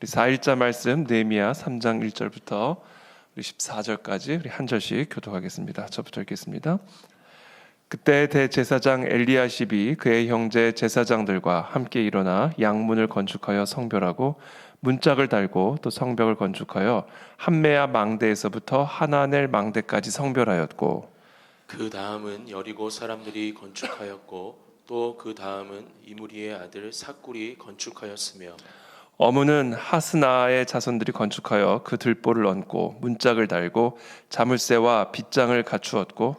우리 4일자 말씀 느헤미야 3장 1절부터 우리 14절까지 우리 한 절씩 교독하겠습니다. 저부터 읽겠습니다. 그때 대제사장 엘리야십이 그의 형제 제사장들과 함께 일어나 양문을 건축하여 성별하고 문짝을 달고 또 성벽을 건축하여 함메야 망대에서부터 하나넬 망대까지 성별하였고 그 다음은 여리고 사람들이 건축하였고 또 그 다음은 이무리의 아들 삭굴이 건축하였으며 어무는 하스나의 자손들이 건축하여 그 들보를 얹고 문짝을 달고 자물쇠와 빗장을 갖추었고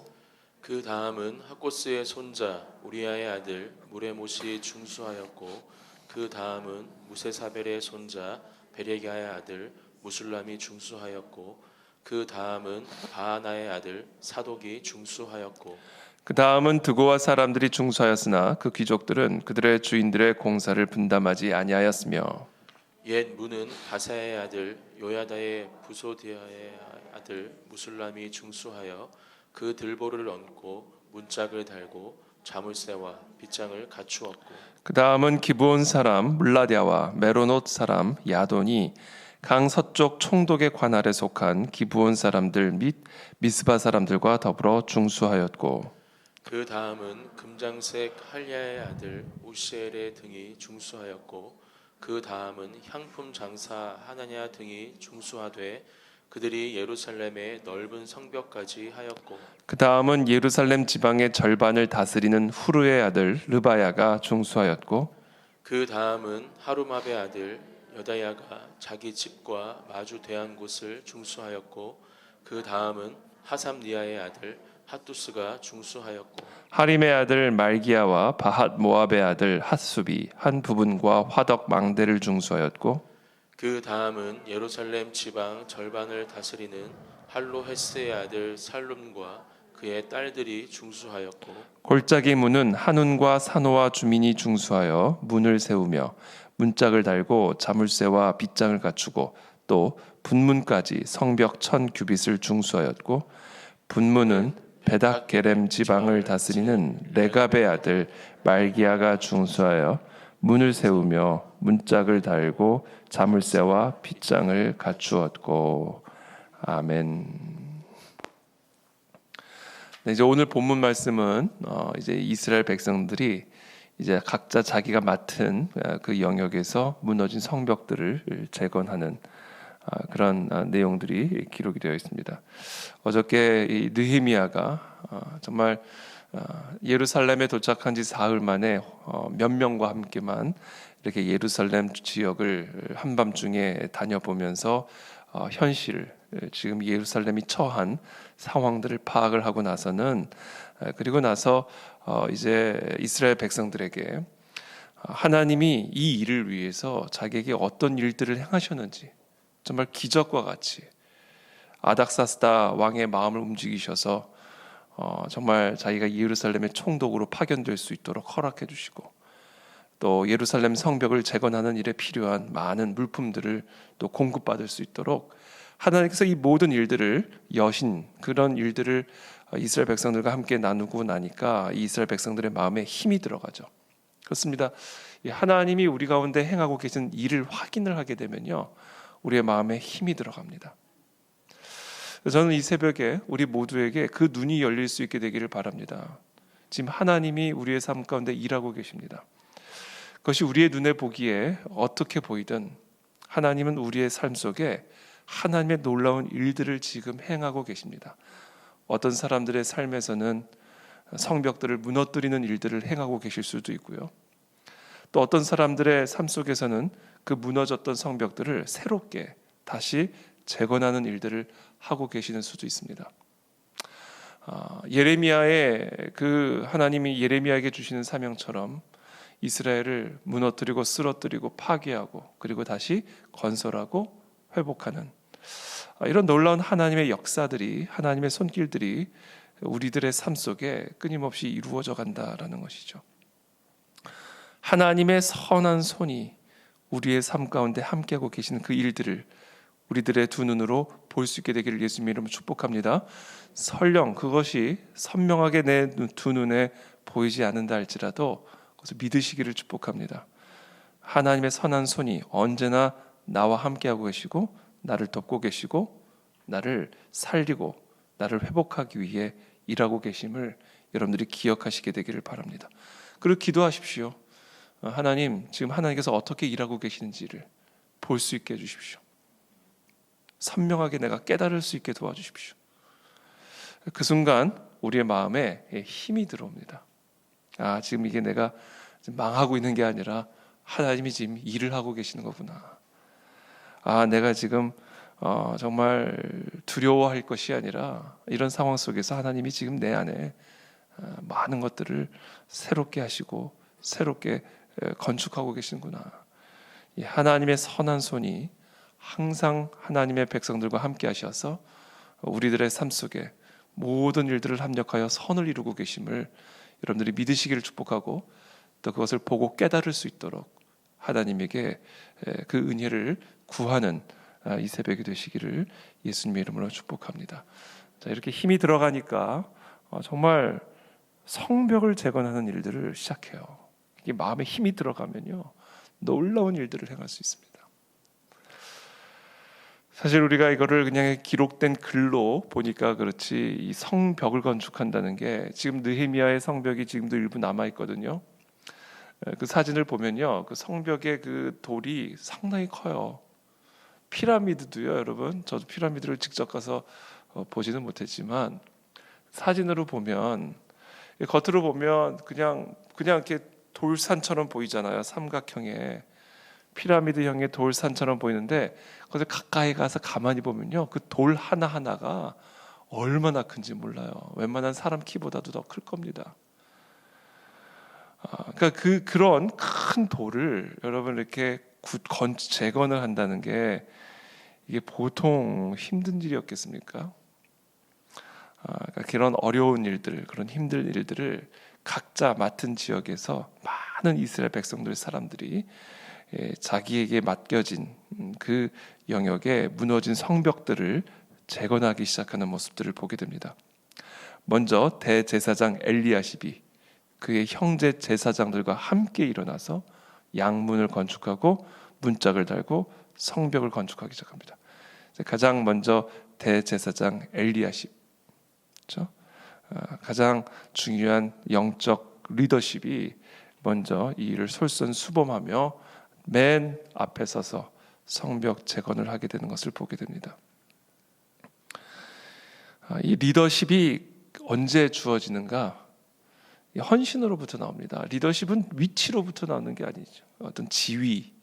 그 다음은 하코스의 손자 우리아의 아들 무레못이 중수하였고 그 다음은 무세사벨의 손자 베레기야의 아들 무술람이 중수하였고 그 다음은 바하나의 아들 사독이 중수하였고 그 다음은 드고와 사람들이 중수하였으나 그 귀족들은 그들의 주인들의 공사를 분담하지 아니하였으며 옛 문은 바사의 아들 요야다의 부소디아의 아들 무술람이 중수하여 그 들보를 얹고 문짝을 달고 자물쇠와 빗장을 갖추었고 그 다음은 기브온 사람 물라디아와 메로노트 사람 야돈이 강 서쪽 총독의 관할에 속한 기브온 사람들 및 미스바 사람들과 더불어 중수하였고 그 다음은 금장색 할야의 아들 우시엘의 등이 중수하였고 그 다음은 향품 장사 하나냐 등이 중수하되 그들이 예루살렘의 넓은 성벽까지 하였고 그 다음은 예루살렘 지방의 절반을 다스리는 후르의 아들 르바야가 중수하였고 그 다음은 하루마베 아들 여다야가 자기 집과 마주 대한 곳을 중수하였고 그 다음은 하삼니아의 아들 핫두스가 중수하였고 하림의 아들 말기야와 바핫 모압의 아들 핫수비 한 부분과 화덕 망대를 중수하였고 그 다음은 예루살렘 지방 절반을 다스리는 할로헤스의 아들 살룸과 그의 딸들이 중수하였고 골짜기 문은 한운과 산호와 주민이 중수하여 문을 세우며 문짝을 달고 자물쇠와 빗장을 갖추고 또 분문까지 성벽 1000규빗을 중수하였고 분문은 베닥 게렘 지방을 다스리는 레갑의 아들 말기야가 중수하여 문을 세우며 문짝을 달고 자물쇠와 빗장을 갖추었고 아멘. 네, 이제 오늘 본문 말씀은 이제 이스라엘 백성들이 이제 각자 자기가 맡은 그 영역에서 무너진 성벽들을 재건하는 그런 내용들이 기록이 되어 있습니다. 어저께 이 느헤미야가 정말 예루살렘에 도착한 지 사흘 만에 몇 명과 함께만 이렇게 예루살렘 지역을 한밤중에 다녀보면서 현실을 지금 예루살렘이 처한 상황들을 파악을 하고 나서는 그리고 나서 이제 이스라엘 백성들에게 하나님이 이 일을 위해서 자기에게 어떤 일들을 행하셨는지 정말 기적과 같이 아닥사스다 왕의 마음을 움직이셔서 정말 자기가 예루살렘의 총독으로 파견될 수 있도록 허락해 주시고 또 예루살렘 성벽을 재건하는 일에 필요한 많은 물품들을 또 공급받을 수 있도록 하나님께서 이 모든 일들을 여신 그런 일들을 이스라엘 백성들과 함께 나누고 나니까 이스라엘 백성들의 마음에 힘이 들어가죠. 그렇습니다. 하나님이 우리 가운데 행하고 계신 일을 확인을 하게 되면요 우리의 마음에 힘이 들어갑니다. 저는 이 새벽에 우리 모두에게 그 눈이 열릴 수 있게 되기를 바랍니다. 지금 하나님이 우리의 삶 가운데 일하고 계십니다. 그것이 우리의 눈에 보기에 어떻게 보이든 하나님은 우리의 삶 속에 하나님의 놀라운 일들을 지금 행하고 계십니다. 어떤 사람들의 삶에서는 성벽들을 무너뜨리는 일들을 행하고 계실 수도 있고요. 또 어떤 사람들의 삶 속에서는 그 무너졌던 성벽들을 새롭게 다시 재건하는 일들을 하고 계시는 수도 있습니다. 예레미야의 그 하나님이 예레미야에게 주시는 사명처럼 이스라엘을 무너뜨리고 쓰러뜨리고 파괴하고 그리고 다시 건설하고 회복하는 이런 놀라운 하나님의 역사들이 하나님의 손길들이 우리들의 삶 속에 끊임없이 이루어져 간다라는 것이죠. 하나님의 선한 손이 우리의 삶 가운데 함께하고 계시는 그 일들을 우리들의 두 눈으로 볼 수 있게 되기를 예수님 이름으로 축복합니다. 설령 그것이 선명하게 내 두 눈에 보이지 않는다 할지라도 그것을 믿으시기를 축복합니다. 하나님의 선한 손이 언제나 나와 함께하고 계시고 나를 돕고 계시고 나를 살리고 나를 회복하기 위해 일하고 계심을 여러분들이 기억하시게 되기를 바랍니다. 그리고 기도하십시오. 하나님, 지금 하나님께서 어떻게 일하고 계시는지를 볼 수 있게 해주십시오. 선명하게 내가 깨달을 수 있게 도와주십시오. 그 순간 우리의 마음에 힘이 들어옵니다. 지금 이게 내가 망하고 있는 게 아니라 하나님이 지금 일을 하고 계시는 거구나. 내가 지금 정말 두려워할 것이 아니라 이런 상황 속에서 하나님이 지금 내 안에 많은 것들을 새롭게 하시고 새롭게 건축하고 계시는구나. 이 하나님의 선한 손이 항상 하나님의 백성들과 함께 하셔서 우리들의 삶 속에 모든 일들을 합력하여 선을 이루고 계심을 여러분들이 믿으시기를 축복하고 또 그것을 보고 깨달을 수 있도록 하나님에게 그 은혜를 구하는 이 새벽이 되시기를 예수님의 이름으로 축복합니다. 자, 이렇게 힘이 들어가니까 정말 성벽을 재건하는 일들을 시작해요. 이게 마음에 힘이 들어가면요 놀라운 일들을 행할 수 있습니다. 사실 우리가 이거를 그냥 기록된 글로 보니까 그렇지 이 성벽을 건축한다는 게 지금 느헤미야의 성벽이 지금도 일부 남아 있거든요. 그 사진을 보면요 그 성벽의 그 돌이 상당히 커요. 피라미드도요 여러분, 저도 피라미드를 직접 가서 보지는 못했지만 사진으로 보면 겉으로 보면 그냥 이렇게 돌산처럼 보이잖아요. 삼각형의 피라미드형의 돌산처럼 보이는데 거기서 가까이 가서 가만히 보면요 그 돌 하나하나가 얼마나 큰지 몰라요. 웬만한 사람 키보다도 더 클 겁니다. 그러니까 그런 큰 돌을 여러분 이렇게 재건을 한다는 게 이게 보통 힘든 일이었겠습니까? 그러니까 그런 어려운 일들, 그런 힘든 일들을 각자 맡은 지역에서 많은 이스라엘 백성들 사람들이 자기에게 맡겨진 그 영역에 무너진 성벽들을 재건하기 시작하는 모습들을 보게 됩니다. 먼저 대제사장 엘리야십이 그의 형제 제사장들과 함께 일어나서 양문을 건축하고 문짝을 달고 성벽을 건축하기 시작합니다. 가장 먼저 대제사장 엘리야십, 그렇죠? 가장 중요한 영적 리더십이 먼저 이 일을 솔선수범하며 맨 앞에 서서 성벽 재건을 하게 되는 것을 보게 됩니다. 이 리더십이 언제 주어지는가? 헌신으로부터 나옵니다. 리더십은 위치로부터 나오는 게 아니죠. 어떤 지위,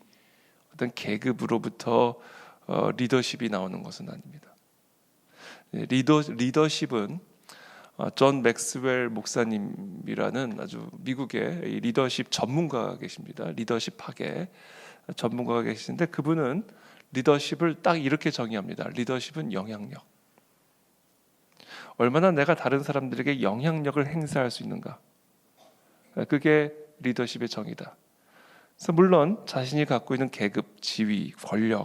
어떤 계급으로부터 리더십이 나오는 것은 아닙니다. 리더십은 존 맥스웰 목사님이라는 아주 미국의 리더십 전문가가 계십니다. 리더십학의 전문가가 계시는데 그분은 리더십을 딱 이렇게 정의합니다. 리더십은 영향력. 얼마나 내가 다른 사람들에게 영향력을 행사할 수 있는가. 그게 리더십의 정의다. 그래서 물론 자신이 갖고 있는 계급, 지위, 권력이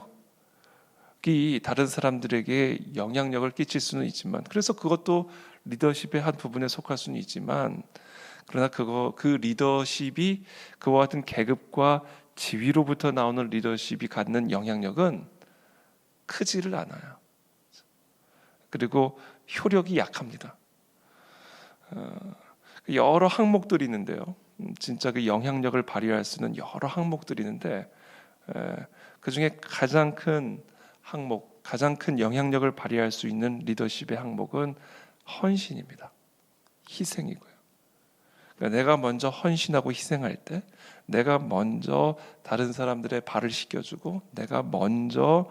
다른 사람들에게 영향력을 끼칠 수는 있지만, 그래서 그것도 리더십의 한 부분에 속할 수는 있지만, 그러나 그 리더십이 그와 같은 계급과 지위로부터 나오는 리더십이 갖는 영향력은 크지를 않아요. 그리고 효력이 약합니다. 여러 항목들이 있는데요. 진짜 그 영향력을 발휘할 수 있는 여러 항목들이 있는데 그 중에 가장 큰 항목, 가장 큰 영향력을 발휘할 수 있는 리더십의 항목은 헌신입니다. 희생이고요. 그러니까 내가 먼저 헌신하고 희생할 때, 내가 먼저 다른 사람들의 발을 씻겨주고 내가 먼저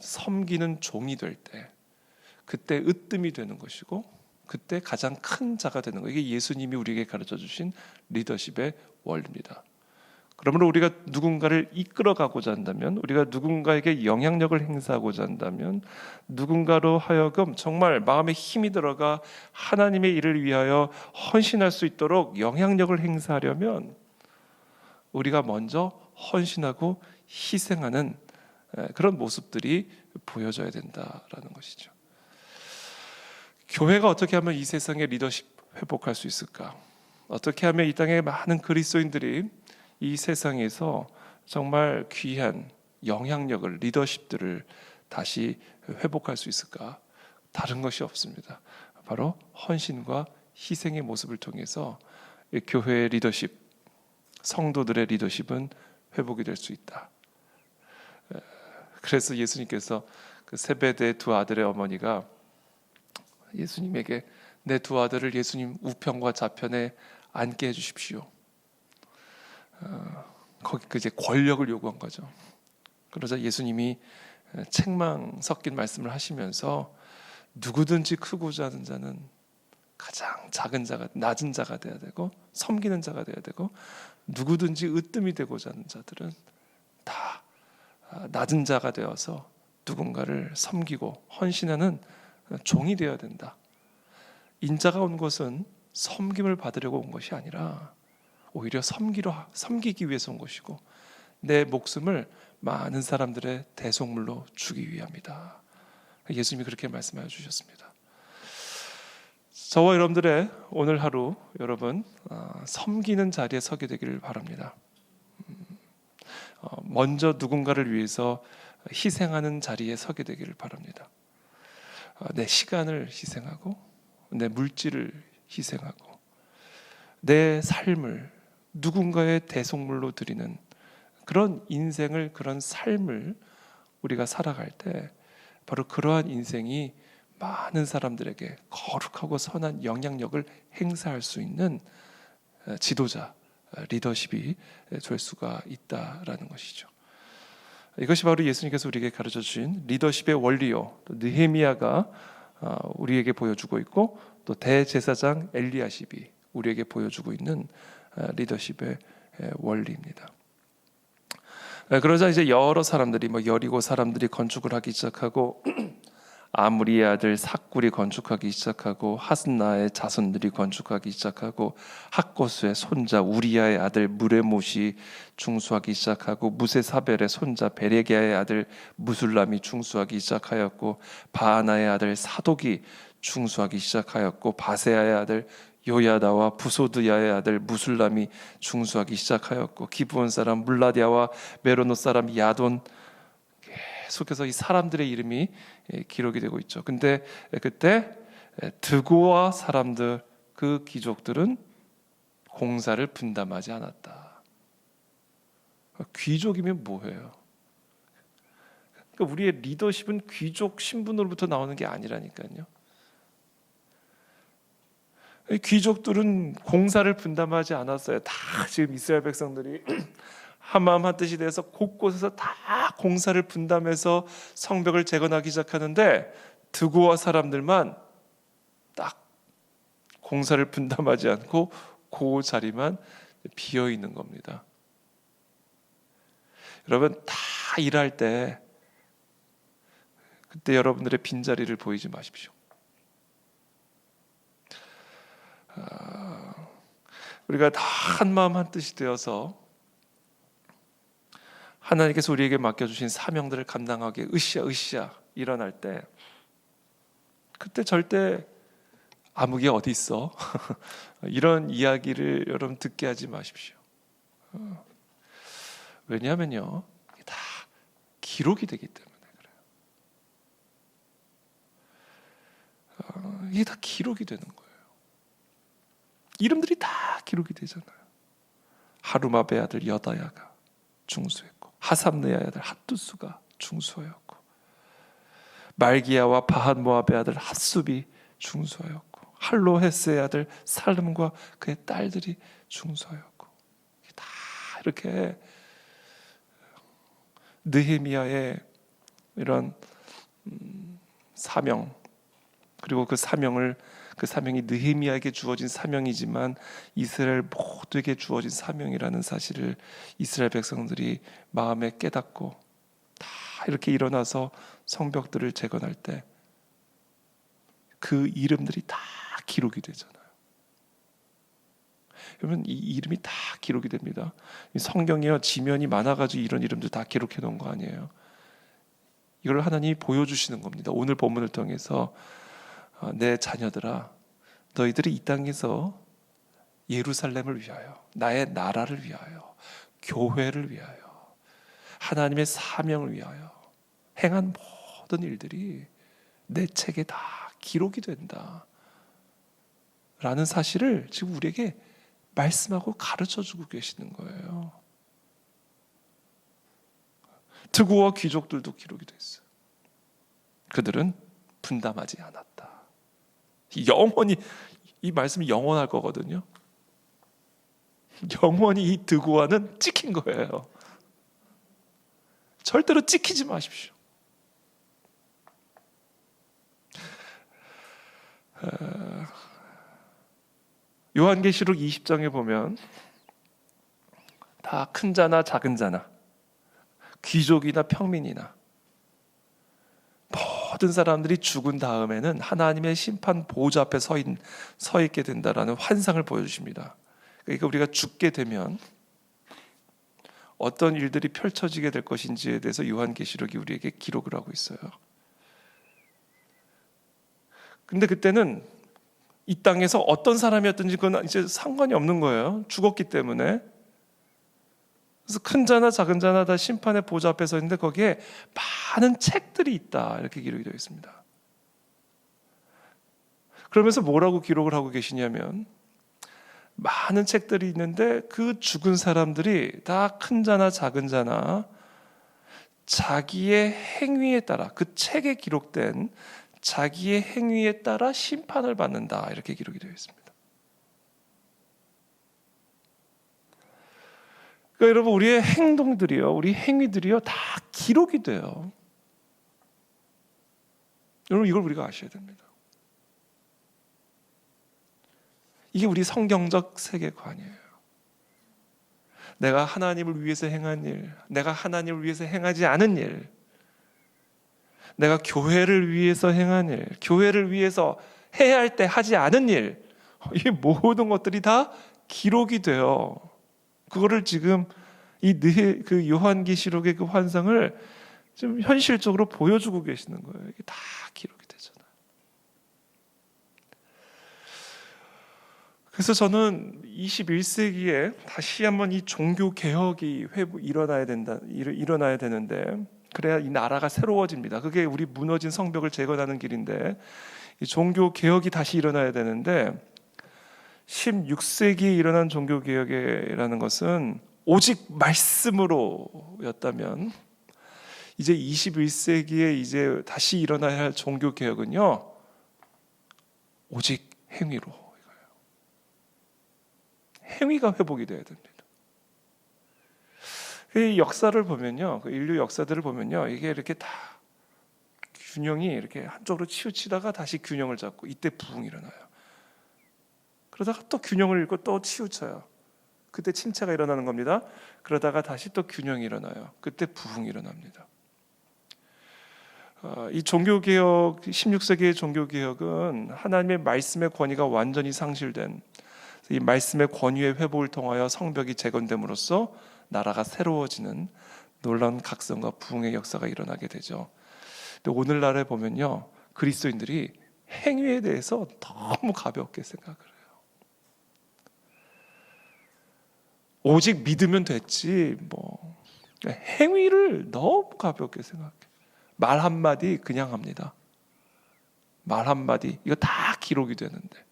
섬기는 종이 될 때, 그때 으뜸이 되는 것이고 그때 가장 큰 자가 되는 거. 이게 예수님이 우리에게 가르쳐 주신 리더십의 원리입니다. 그러므로 우리가 누군가를 이끌어가고자 한다면, 우리가 누군가에게 영향력을 행사하고자 한다면, 누군가로 하여금 정말 마음에 힘이 들어가 하나님의 일을 위하여 헌신할 수 있도록 영향력을 행사하려면 우리가 먼저 헌신하고 희생하는 그런 모습들이 보여져야 된다라는 것이죠. 교회가 어떻게 하면 이 세상의 리더십 회복할 수 있을까? 어떻게 하면 이 땅의 많은 그리스도인들이 이 세상에서 정말 귀한 영향력을, 리더십들을 다시 회복할 수 있을까? 다른 것이 없습니다. 바로 헌신과 희생의 모습을 통해서 교회의 리더십, 성도들의 리더십은 회복이 될 수 있다. 그래서 예수님께서 그 세베대 두 아들의 어머니가 예수님에게 내 두 아들을 예수님 우편과 좌편에 앉게 해주십시오. 거기 이제 권력을 요구한 거죠. 그러자 예수님이 책망 섞인 말씀을 하시면서 누구든지 크고자 하는 자는 가장 작은 자가, 낮은 자가 돼야 되고 섬기는 자가 돼야 되고, 누구든지 으뜸이 되고자 하는 자들은 다 낮은 자가 되어서 누군가를 섬기고 헌신하는 종이 되어야 된다. 인자가 온 것은 섬김을 받으려고 온 것이 아니라 오히려 섬기기 위해서 온 것이고, 내 목숨을 많은 사람들의 대속물로 주기 위함이다. 예수님이 그렇게 말씀하여 주셨습니다. 저와 여러분들의 오늘 하루, 여러분 섬기는 자리에 서게 되기를 바랍니다. 먼저 누군가를 위해서 희생하는 자리에 서게 되기를 바랍니다. 내 시간을 희생하고, 내 물질을 희생하고, 내 삶을 누군가의 대속물로 드리는 그런 인생을, 그런 삶을 우리가 살아갈 때 바로 그러한 인생이 많은 사람들에게 거룩하고 선한 영향력을 행사할 수 있는 지도자, 리더십이 될 수가 있다라는 것이죠. 이것이 바로 예수님께서 우리에게 가르쳐 주신 리더십의 원리요, 또 느헤미야가 우리에게 보여주고 있고, 또 대제사장 엘리야십이 우리에게 보여주고 있는 리더십의 원리입니다. 그러자 이제 여러 사람들이, 여리고 사람들이 건축을 하기 시작하고, 아므리의 아들 삭굴이 건축하기 시작하고, 하스나의 자손들이 건축하기 시작하고, 학거수의 손자 우리야의 아들 무레못이 중수하기 시작하고, 무세사벨의 손자 베레기야의 아들 무술람이 중수하기 시작하였고, 바하나의 아들 사독이 중수하기 시작하였고, 바세야의 아들 요야다와 부소드야의 아들 무술람이 중수하기 시작하였고, 기브온 사람 물라디아와 메로노 사람 야돈, 계속해서 이 사람들의 이름이 기록이 되고 있죠. 근데 그때 드고아 사람들, 그 귀족들은 공사를 분담하지 않았다. 귀족이면 뭐예요? 그러니까 우리의 리더십은 귀족 신분으로부터 나오는 게 아니라니까요. 귀족들은 공사를 분담하지 않았어요. 다 지금 이스라엘 백성들이 한마음 한뜻이 돼서 곳곳에서 다 공사를 분담해서 성벽을 재건하기 시작하는데, 드고아 사람들만 딱 공사를 분담하지 않고 그 자리만 비어 있는 겁니다. 여러분, 다 일할 때 그때 여러분들의 빈자리를 보이지 마십시오. 우리가 다 한마음 한뜻이 되어서 하나님께서 우리에게 맡겨주신 사명들을 감당하기에 으쌰 일어날 때, 그때 절대 아무개 어디 있어? 이런 이야기를 여러분 듣게 하지 마십시오. 왜냐하면요, 다 기록이 되기 때문에 그래요. 이게 다 기록이 되는 거예요. 이름들이 다 기록이 되잖아요. 하루마베 아들 여다야가 중수했고, 하삼느야의 아들 핫두스가 중수하였고, 말기야와 바한 모압의 아들 핫숲이 중수하였고, 할로헤스의 아들 살름과 그의 딸들이 중수하였고, 다 이렇게 느헤미야의 이런 사명, 그리고 그 사명이 느헤미야에게 주어진 사명이지만 이스라엘 모두에게 주어진 사명이라는 사실을 이스라엘 백성들이 마음에 깨닫고 다 이렇게 일어나서 성벽들을 재건할 때 그 이름들이 다 기록이 되잖아요. 여러분, 이 이름이 다 기록이 됩니다. 성경이요, 지면이 많아가지고 이런 이름들 다 기록해 놓은 거 아니에요. 이걸 하나님이 보여주시는 겁니다. 오늘 본문을 통해서 내 자녀들아, 너희들이 이 땅에서 예루살렘을 위하여, 나의 나라를 위하여, 교회를 위하여 하나님의 사명을 위하여 행한 모든 일들이 내 책에 다 기록이 된다 라는 사실을 지금 우리에게 말씀하고 가르쳐주고 계시는 거예요. 드고와 귀족들도 기록이 됐어요. 그들은 분담하지 않았다. 영원히 이 말씀이 영원할 거거든요. 영원히 이 드고와는 찍힌 거예요. 절대로 찍히지 마십시오. 요한계시록 20장에 보면 다 큰 자나 작은 자나 귀족이나 평민이나 모든 사람들이 죽은 다음에는 하나님의 심판 보좌 앞에 서 있게 된다라는 환상을 보여주십니다. 그러니까 우리가 죽게 되면 어떤 일들이 펼쳐지게 될 것인지에 대해서 요한계시록이 우리에게 기록을 하고 있어요. 근데 그때는 이 땅에서 어떤 사람이었든지 그건 이제 상관이 없는 거예요. 죽었기 때문에. 그래서 큰 자나 작은 자나 다 심판의 보좌 앞에 서 있는데 거기에 많은 책들이 있다 이렇게 기록이 되어 있습니다. 그러면서 뭐라고 기록을 하고 계시냐면 많은 책들이 있는데 그 죽은 사람들이 다 큰 자나 작은 자나 자기의 행위에 따라 그 책에 기록된 자기의 행위에 따라 심판을 받는다 이렇게 기록이 되어 있습니다. 그러니까 여러분 우리의 행동들이요, 우리 행위들이요 다 기록이 돼요. 여러분 이걸 우리가 아셔야 됩니다. 이게 우리 성경적 세계관이에요. 내가 하나님을 위해서 행한 일, 내가 하나님을 위해서 행하지 않은 일, 내가 교회를 위해서 행한 일, 교회를 위해서 해야 할 때 하지 않은 일, 이 모든 것들이 다 기록이 돼요. 그거를 지금 그 요한계시록의 그 환상을 좀 현실적으로 보여주고 계시는 거예요. 이게 다 기록이 되잖아요. 그래서 저는 21세기에 다시 한번 이 종교 개혁이 일어나야 되는데 그래야 이 나라가 새로워집니다. 그게 우리 무너진 성벽을 재건하는 길인데 이 종교 개혁이 다시 일어나야 되는데 16세기에 일어난 종교 개혁이라는 것은 오직 말씀으로였다면 이제 21세기에 이제 다시 일어나야 할 종교 개혁은요 오직 행위로 이거예요. 행위가 회복이 돼야 됩니다. 이 역사를 보면요, 그 인류 역사들을 보면요, 이게 이렇게 다 균형이 이렇게 한쪽으로 치우치다가 다시 균형을 잡고 이때 부흥이 일어나요. 그러다가 또 균형을 잃고 또 치우쳐요. 그때 침체가 일어나는 겁니다. 그러다가 다시 또 균형이 일어나요. 그때 부흥이 일어납니다. 이 종교개혁, 16세기의 종교개혁은 하나님의 말씀의 권위가 완전히 상실된 이 말씀의 권위의 회복을 통하여 성벽이 재건됨으로써 나라가 새로워지는 놀라운 각성과 부흥의 역사가 일어나게 되죠. 근데 오늘날에 보면요, 그리스도인들이 행위에 대해서 너무 가볍게 생각을 해요. 오직 믿으면 됐지 뭐 행위를 너무 가볍게 생각해. 말 한마디 그냥 합니다. 말 한마디 이거 다 기록이 되는데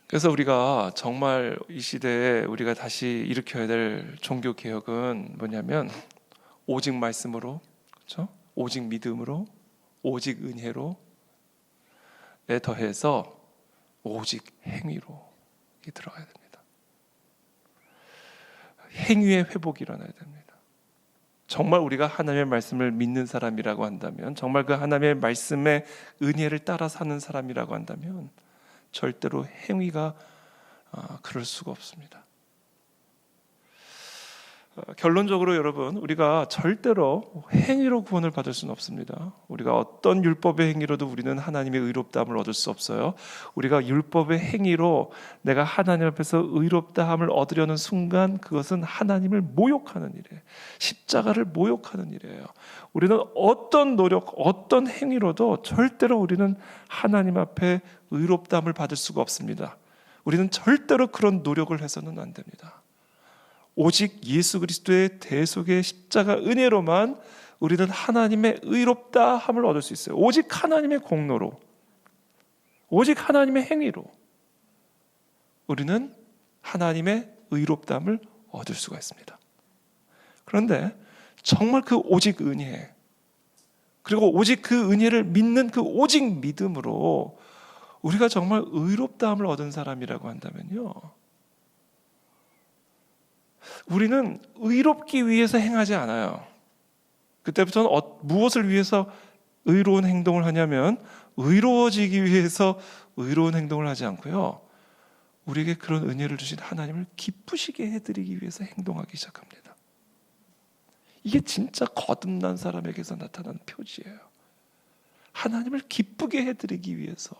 그래서 우리가 정말 이 시대에 우리가 다시 일으켜야 될 종교 개혁은 뭐냐면 오직 말씀으로, 그렇죠? 오직 믿음으로, 오직 은혜로 에 더해서 오직 행위로 들어가야 됩니다. 행위의 회복이 일어나야 됩니다. 정말 우리가 하나님의 말씀을 믿는 사람이라고 한다면, 정말 그 하나님의 말씀의 은혜를 따라 사는 사람이라고 한다면 절대로 행위가 그럴 수가 없습니다. 결론적으로 여러분, 우리가 절대로 행위로 구원을 받을 수는 없습니다. 우리가 어떤 율법의 행위로도 우리는 하나님의 의롭다함을 얻을 수 없어요. 우리가 율법의 행위로 내가 하나님 앞에서 의롭다함을 얻으려는 순간 그것은 하나님을 모욕하는 일이에요. 십자가를 모욕하는 일이에요. 우리는 어떤 노력, 어떤 행위로도 절대로 우리는 하나님 앞에 의롭다함을 받을 수가 없습니다. 우리는 절대로 그런 노력을 해서는 안 됩니다. 오직 예수 그리스도의 대속의 십자가 은혜로만 우리는 하나님의 의롭다함을 얻을 수 있어요. 오직 하나님의 공로로, 오직 하나님의 행위로 우리는 하나님의 의롭다함을 얻을 수가 있습니다. 그런데 정말 그 오직 은혜, 그리고 오직 그 은혜를 믿는 그 오직 믿음으로 우리가 정말 의롭다함을 얻은 사람이라고 한다면요, 우리는 의롭기 위해서 행하지 않아요. 그때부터는 무엇을 위해서 의로운 행동을 하냐면 의로워지기 위해서 의로운 행동을 하지 않고요, 우리에게 그런 은혜를 주신 하나님을 기쁘시게 해드리기 위해서 행동하기 시작합니다. 이게 진짜 거듭난 사람에게서 나타나는 표지예요. 하나님을 기쁘게 해드리기 위해서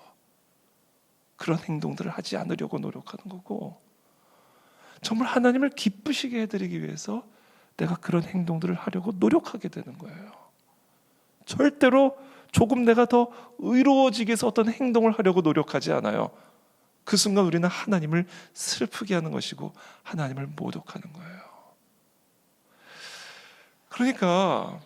그런 행동들을 하지 않으려고 노력하는 거고, 정말 하나님을 기쁘시게 해드리기 위해서 내가 그런 행동들을 하려고 노력하게 되는 거예요. 절대로 조금 내가 더 의로워지기 위해서 어떤 행동을 하려고 노력하지 않아요. 그 순간 우리는 하나님을 슬프게 하는 것이고 하나님을 모독하는 거예요. 그러니까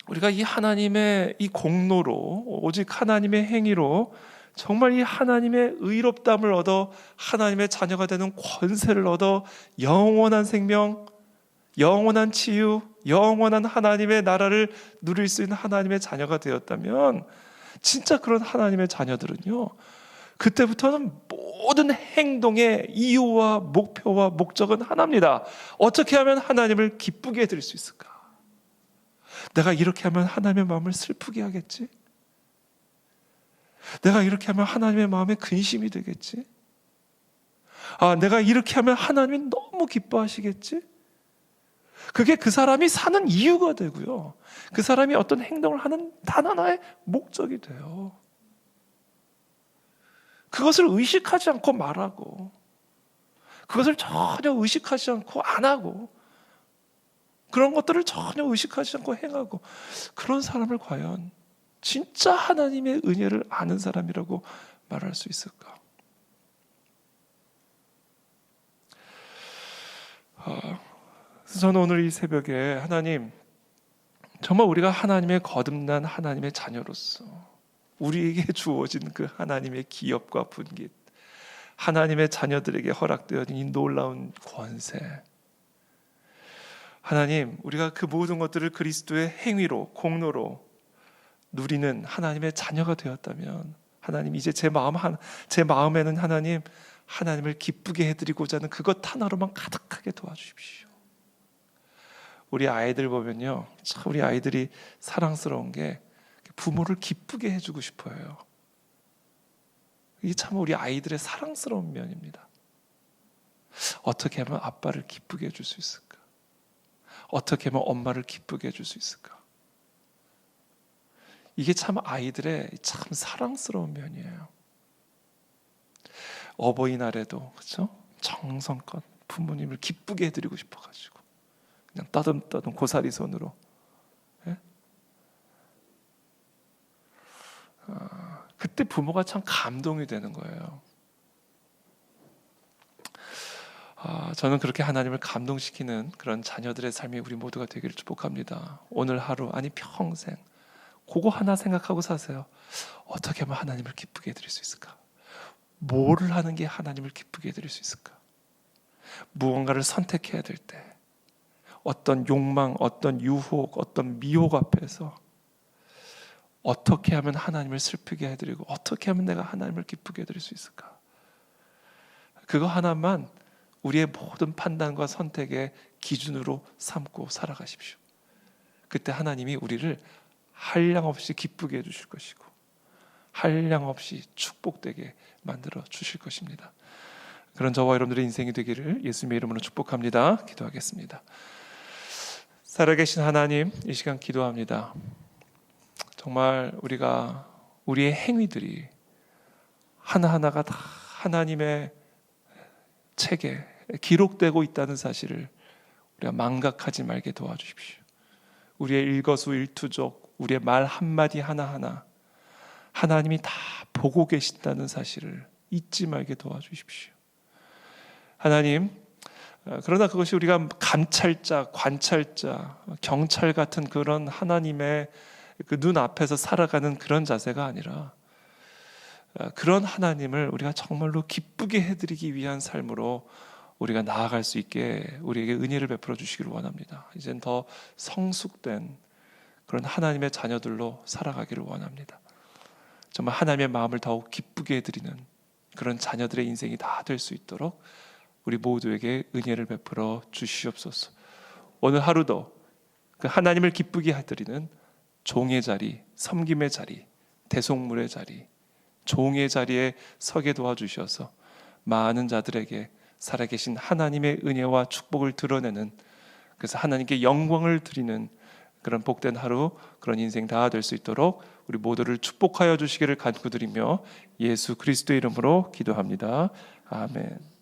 우리가 이 하나님의 이 공로로, 오직 하나님의 행위로 정말 이 하나님의 의롭다함을 얻어 하나님의 자녀가 되는 권세를 얻어 영원한 생명, 영원한 치유, 영원한 하나님의 나라를 누릴 수 있는 하나님의 자녀가 되었다면, 진짜 그런 하나님의 자녀들은요, 그때부터는 모든 행동의 이유와 목표와 목적은 하나입니다. 어떻게 하면 하나님을 기쁘게 해드릴 수 있을까? 내가 이렇게 하면 하나님의 마음을 슬프게 하겠지? 내가 이렇게 하면 하나님의 마음에 근심이 되겠지? 내가 이렇게 하면 하나님이 너무 기뻐하시겠지? 그게 그 사람이 사는 이유가 되고요, 그 사람이 어떤 행동을 하는 단 하나의 목적이 돼요. 그것을 의식하지 않고 말하고, 그것을 전혀 의식하지 않고 안 하고, 그런 것들을 전혀 의식하지 않고 행하고, 그런 사람을 과연 진짜 하나님의 은혜를 아는 사람이라고 말할 수 있을까? 그래서 저는 오늘 이 새벽에 하나님, 정말 우리가 하나님의 거듭난 하나님의 자녀로서 우리에게 주어진 그 하나님의 기업과 분깃, 하나님의 자녀들에게 허락되어진 이 놀라운 권세, 하나님, 우리가 그 모든 것들을 그리스도의 행위로, 공로로 누리는 하나님의 자녀가 되었다면, 하나님, 이제 제 마음에는 하나님을 기쁘게 해드리고자 하는 그것 하나로만 가득하게 도와주십시오. 우리 아이들 보면요, 참 우리 아이들이 사랑스러운 게 부모를 기쁘게 해주고 싶어요. 이게 참 우리 아이들의 사랑스러운 면입니다. 어떻게 하면 아빠를 기쁘게 해줄 수 있을까? 어떻게 하면 엄마를 기쁘게 해줄 수 있을까? 이게 참 아이들의 참 사랑스러운 면이에요. 어버이날에도 그렇죠? 정성껏 부모님을 기쁘게 해드리고 싶어가지고 그냥 떠듬떠듬 고사리 손으로, 예? 그때 부모가 참 감동이 되는 거예요. 저는 그렇게 하나님을 감동시키는 그런 자녀들의 삶이 우리 모두가 되기를 축복합니다. 오늘 하루, 아니 평생 그거 하나 생각하고 사세요. 어떻게 하면 하나님을 기쁘게 해드릴 수 있을까? 뭐를 하는 게 하나님을 기쁘게 해드릴 수 있을까? 무언가를 선택해야 될 때 어떤 욕망, 어떤 유혹, 어떤 미혹 앞에서 어떻게 하면 하나님을 슬프게 해드리고 어떻게 하면 내가 하나님을 기쁘게 해드릴 수 있을까? 그거 하나만 우리의 모든 판단과 선택의 기준으로 삼고 살아가십시오. 그때 하나님이 우리를 한량없이 기쁘게 해주실 것이고 한량없이 축복되게 만들어 주실 것입니다. 그런 저와 여러분들의 인생이 되기를 예수님의 이름으로 축복합니다. 기도하겠습니다. 살아계신 하나님, 이 시간 기도합니다. 정말 우리의 행위들이 하나하나가 다 하나님의 책에 기록되고 있다는 사실을 우리가 망각하지 말게 도와주십시오. 우리의 일거수일투족, 우리의 말 한마디 하나하나 하나님이 다 보고 계신다는 사실을 잊지 말게 도와주십시오. 하나님, 그러나 그것이 우리가 감찰자, 관찰자, 경찰 같은 그런 하나님의 그 눈 앞에서 살아가는 그런 자세가 아니라 그런 하나님을 우리가 정말로 기쁘게 해드리기 위한 삶으로 우리가 나아갈 수 있게 우리에게 은혜를 베풀어 주시기를 원합니다. 이젠 더 성숙된 그런 하나님의 자녀들로 살아가기를 원합니다. 정말 하나님의 마음을 더욱 기쁘게 해드리는 그런 자녀들의 인생이 다 될 수 있도록 우리 모두에게 은혜를 베풀어 주시옵소서. 오늘 하루도 그 하나님을 기쁘게 해드리는 종의 자리, 섬김의 자리, 대속물의 자리, 종의 자리에 서게 도와주셔서 많은 자들에게 살아계신 하나님의 은혜와 축복을 드러내는, 그래서 하나님께 영광을 드리는 그런 복된 하루, 그런 인생 다 될 수 있도록 우리 모두를 축복하여 주시기를 간구드리며 예수 그리스도의 이름으로 기도합니다. 아멘.